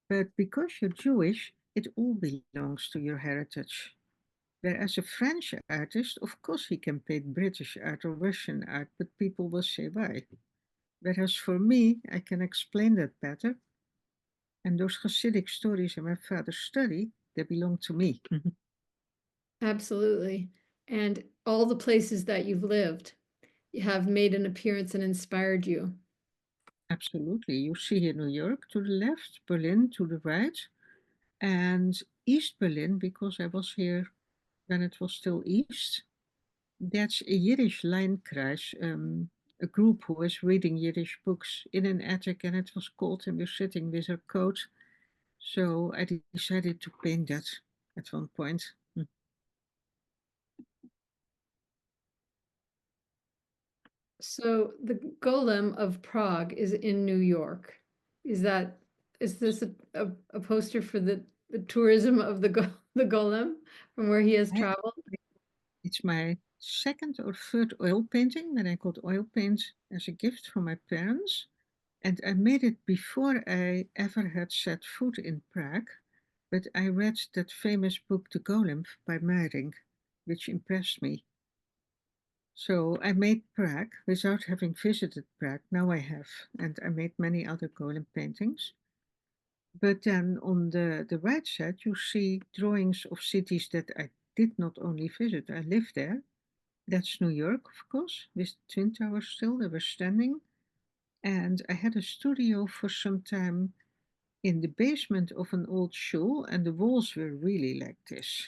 But because you're Jewish, it all belongs to your heritage. Whereas a French artist, of course, he can paint British art or Russian art, but people will say why. Whereas for me, I can explain that better. And those Hasidic stories in my father's study, they belong to me. Absolutely. And all the places that you've lived have made an appearance and inspired you. Absolutely. You see here New York to the left, Berlin to the right, and East Berlin, because I was here when it was still East. That's a Yiddish Lijnkreis, a group who was reading Yiddish books in an attic, and it was cold, and we're sitting with our coat. So I decided to paint that at one point. So the Golem of Prague is in New York. Is that, is this a poster for the tourism of the Golem from where he has I- traveled? It's my second or third oil painting that I got oil paint as a gift from my parents. And I made it before I ever had set foot in Prague. But I read that famous book, The Golem by Meyring, which impressed me. So I made Prague without having visited Prague. Now I have, and I made many other golem paintings. But then on the right side, you see drawings of cities that I did not only visit, I lived there. That's New York, of course, with the Twin Towers still, they were standing. And I had a studio for some time in the basement of an old shul, and the walls were really like this.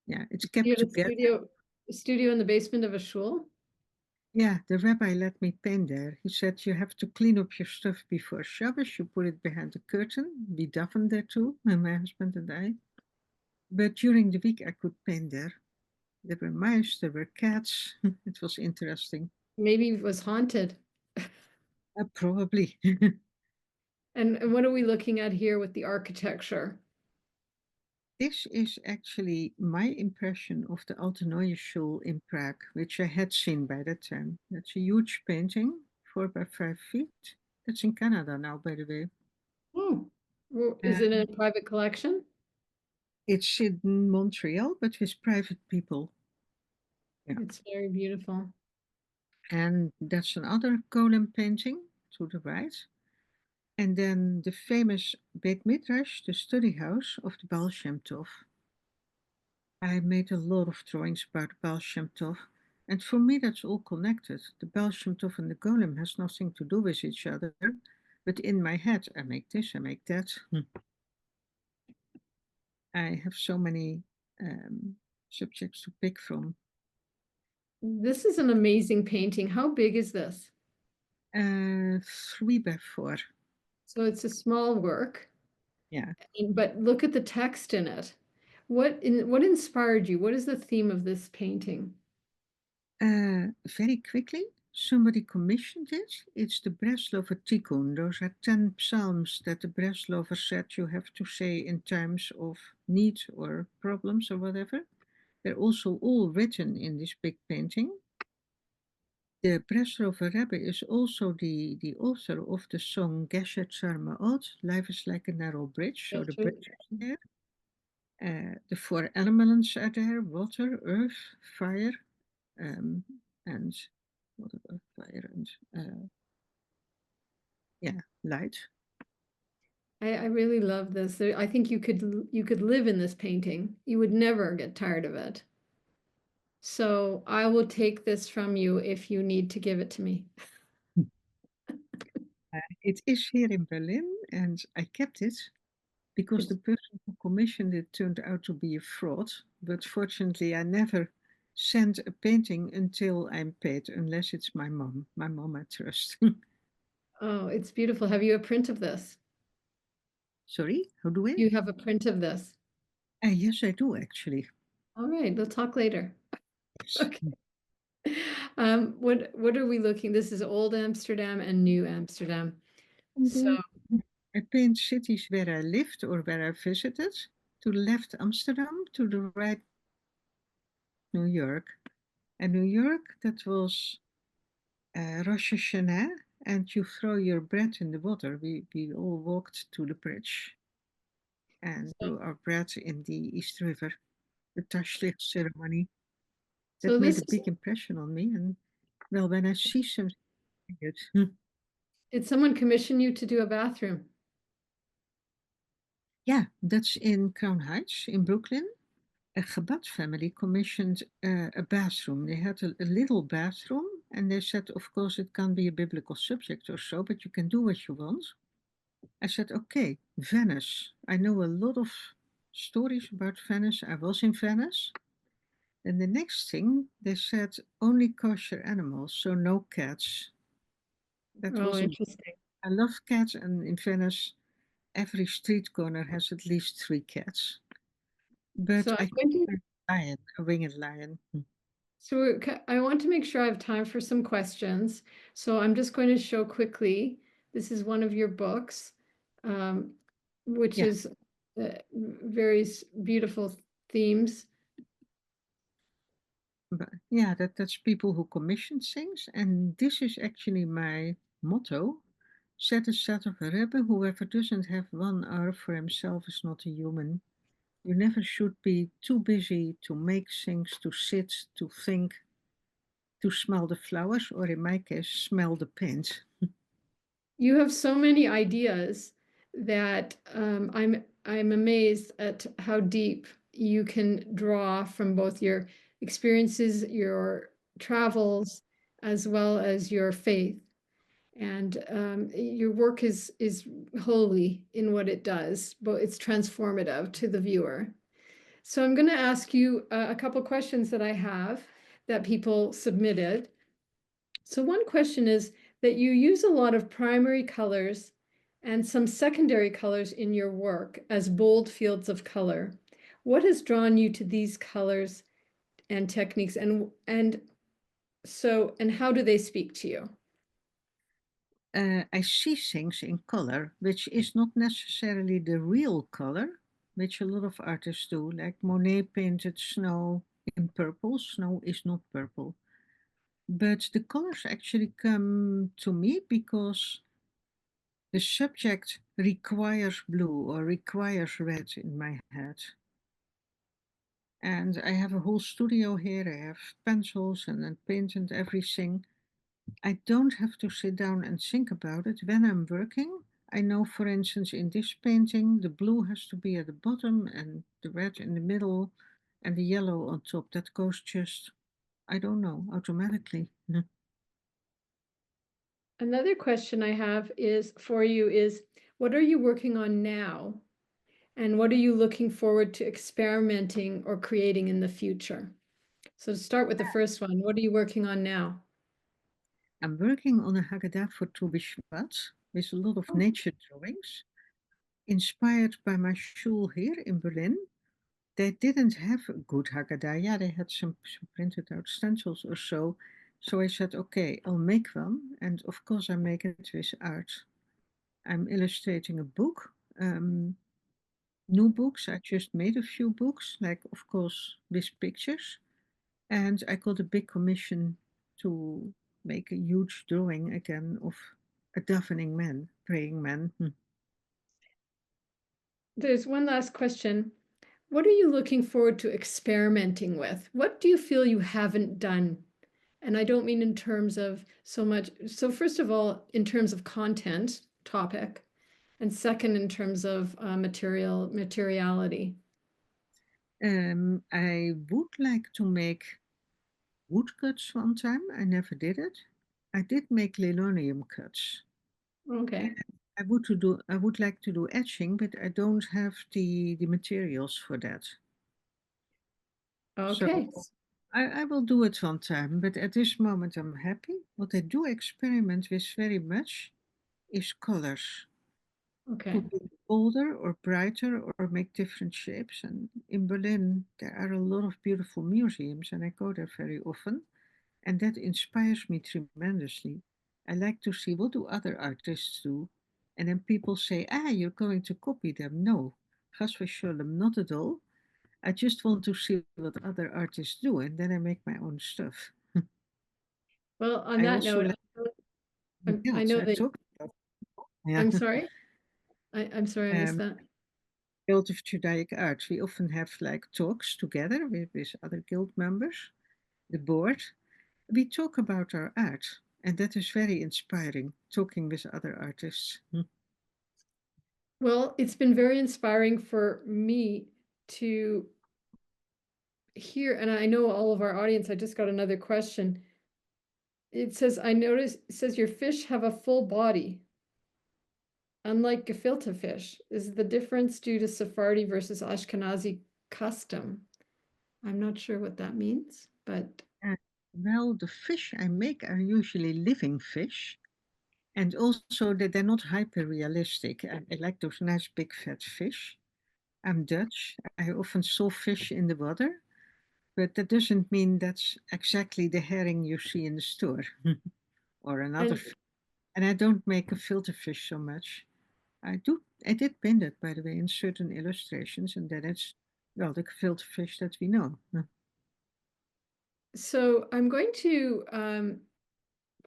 Yeah, it's You kept had together. a studio in the basement of a shul? Yeah, the rabbi let me paint there. He said you have to clean up your stuff before Shabbos. You put it behind the curtain. We davened there too, my husband and I. But during the week, I could paint there. There were mice, there were cats. It was interesting. Maybe it was haunted. Probably. And what are we looking at here with the architecture? This is actually my impression of the Alte Neue Schule in Prague, which I had seen by that time. That's a huge painting, 4 by 5 feet. That's in Canada now, by the way. Hmm. Well, is it And in a private collection? it's in Montreal, but with private people. Yeah. It's very beautiful. And that's another golem painting to the right. And then the famous Beit Midrash, the study house of the Baal Shem Tov. I made a lot of drawings about Baal Shem Tov, and for me that's all connected. The Baal Shem Tov and the golem has nothing to do with each other, but in my head I make this, I make that. I have so many subjects to pick from. This is an amazing painting. How big is this? 3 by 4. So it's a small work, Yeah. but look at the text in it. What inspired you? What is the theme of this painting? Very quickly, somebody commissioned it. It's the Breslover Tikkun. Those are 10 psalms that the Breslover said you have to say in times of need or problems or whatever. They're also all written in this big painting. The Breslover Rebbe is also the author of the song Gesher Tzarmaot, Life is like a narrow bridge, so That's the true. bridge is there. The four elements are there: water, earth, fire, um, and water, fire, and yeah, light. I really love this. I think you could live in this painting. You would never get tired of it. So I will take this from you if you need to give it to me. It is here in Berlin, and I kept it because It's the person who commissioned it turned out to be a fraud. But fortunately, I never send a painting until I'm paid, unless it's my mom. My mom I trust. oh, it's beautiful. Have you a print of this? Sorry, how do I? You have a print of this. Yes, I do actually. All right, we'll talk later. Yes. Okay. What are we looking? This is Old Amsterdam and New Amsterdam. And, So, I paint cities where I lived or where I visited. To the left, Amsterdam. To the right, New York. And New York, that was Rosh Hashanah, and you throw your bread in the water. We all walked to the bridge and so, threw our bread in the East River. The Tashlich ceremony so that made this a is, big impression on me. And well, when I see something good, did someone commission you to do a bathroom? yeah, that's in Crown Heights in Brooklyn. A Chabad family commissioned a bathroom. They had a little bathroom, and they said, of course, it can't be a biblical subject or so, but you can do what you want. I said, okay, Venice. I know a lot of stories about Venice. I was in Venice. And the next thing, they said only kosher animals, so no cats. That Oh, was a. interesting. I love cats, and in Venice, every street corner has at least three cats. But So I'm I going to, caught a lion, a winged lion. I want to make sure I have time for some questions. So I'm just going to show quickly. This is one of your books, um, which Yeah, is various beautiful themes. but yeah, that's people who commission things, and this is actually my motto. Set a set of a rebbe, whoever doesn't have 1 hour for himself is not a human. You never should be too busy to make things, to sit, to think, to smell the flowers, or in my case, smell the paint. You have so many ideas that I'm amazed at how deep you can draw from both your experiences, your travels, as well as your faith. And your work is holy in what it does, but it's transformative to the viewer. So I'm going to ask you a couple questions that I have that people submitted. So one question is that you use a lot of primary colors and some secondary colors in your work as bold fields of color. What has drawn you to these colors and techniques, and how do they speak to you? I see things in color, which is not necessarily the real color, which a lot of artists do. Like Monet painted snow in purple. Snow is not purple. But the colors actually come to me because the subject requires blue or requires red in my head. And I have a whole studio here. I have pencils and paint and everything. I don't have to sit down and think about it when I'm working. I know, for instance, in this painting, the blue has to be at the bottom and the red in the middle and the yellow on top. That goes just, I don't know, automatically. Another question I have is for you is what are you working on now? And what are you looking forward to experimenting or creating in the future? So to start with the first one, what are you working on now? I'm working on a Haggadah for Tu B'Shvat with a lot of Oh, nature drawings, inspired by my shul here in Berlin. They didn't have a good Haggadah. Yeah, they had some printed out stencils or so. So I said, okay, I'll make one. And of course, I make it with art. I'm illustrating a book, new books. I just made a few books, like, of course, with pictures. And I got a big commission to make a huge drawing again of a davening man, praying man. There's one last question. What are you looking forward to experimenting with? What do you feel you haven't done? And I don't mean in terms of so much. So, first of all, in terms of content, topic, and second, in terms of materiality. I would like to make woodcuts one time. I never did it. I did make linoleum cuts. And Okay. I would like to do etching, but I don't have the materials for that. So Okay. I will do it one time, but at this moment I'm happy. What I do experiment with very much is colors to Okay. be bolder or brighter or make different shapes. And in Berlin, there are a lot of beautiful museums, and I go there very often, and that inspires me tremendously. I like to see what do other artists do, and then people say, "Ah, you're going to copy them." No, gas them not at all. I just want to see what other artists do, and then I make my own stuff. Well, on I that also note, like I guilds. know I that talk about yeah. I'm sorry. I'm sorry I missed um, that. Guild of Judaic Art. We often have like talks together with other guild members, the board. We talk about our art, and that is very inspiring. Talking with other artists. Well, it's been very inspiring for me to hear, and I know all of our audience. I just got another question. It says, I noticed, it says your fish have a full body, unlike gefilte fish. Is the difference due to Sephardi versus Ashkenazi custom? I'm not sure what that means, but Uh, well, the fish I make are usually living fish, and also that they're not hyper realistic. I like those nice big fat fish. I'm Dutch. I often saw fish in the water, but that doesn't mean that's exactly the herring you see in the store or another and fish. And I don't make a filter fish so much. I did paint it, by the way, in certain illustrations, and then it's, well, the filter fish that we know. so I'm going to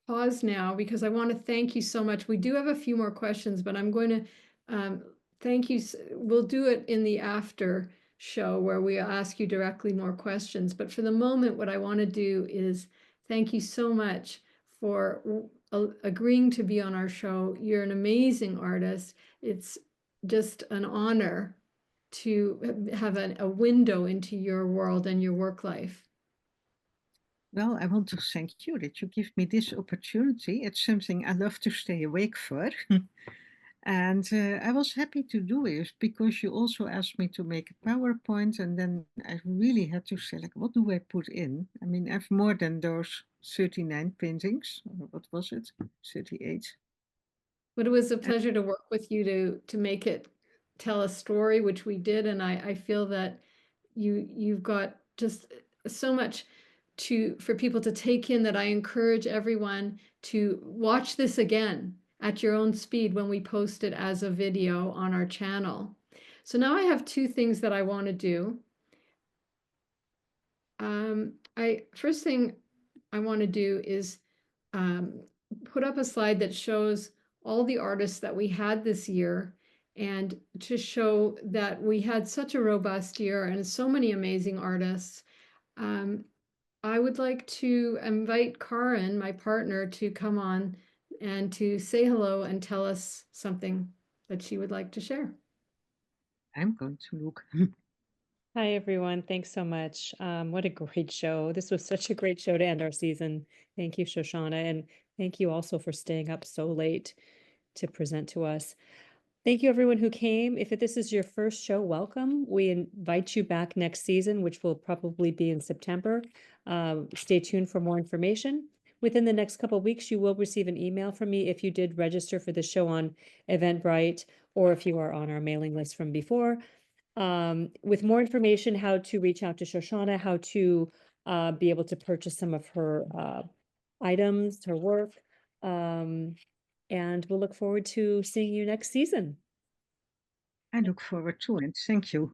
pause now because I want to thank you so much. We do have a few more questions, but I'm going to thank you. We'll do it in the after show where we ask you directly more questions. But for the moment, what I want to do is thank you so much for agreeing to be on our show. You're an amazing artist. It's just an honor to have a window into your world and your work life. Well, I want to thank you that you give me this opportunity. It's something I love to stay awake for. And I was happy to do it because you also asked me to make a PowerPoint, and then I really had to say, like, what do I put in? I mean, I have more than those 39 paintings. Or what was it? 38. But it was a And pleasure to work with you to make it tell a story, which we did, and I feel that you've got just so much to for people to take in that I encourage everyone to watch this again at your own speed when we post it as a video on our channel. So now I have two things that I want to do. I first thing I want to do is um, put up a slide that shows all the artists that we had this year and to show that we had such a robust year and so many amazing artists. Um, I would like to invite Karin, my partner, to come on and to say hello and tell us something that she would like to share. I'm going to look. Hi, everyone. Thanks so much. What a great show. This was such a great show to end our season. Thank you, Shoshana. And thank you also for staying up so late to present to us. Thank you, everyone who came. If this is your first show, welcome. We invite you back next season, which will probably be in September. Stay tuned for more information. Within the next couple of weeks, you will receive an email from me if you did register for the show on Eventbrite or if you are on our mailing list from before. With more information, how to reach out to Shoshana, how to be able to purchase some of her items, her work. And we'll look forward to seeing you next season. I look forward to it. Thank you.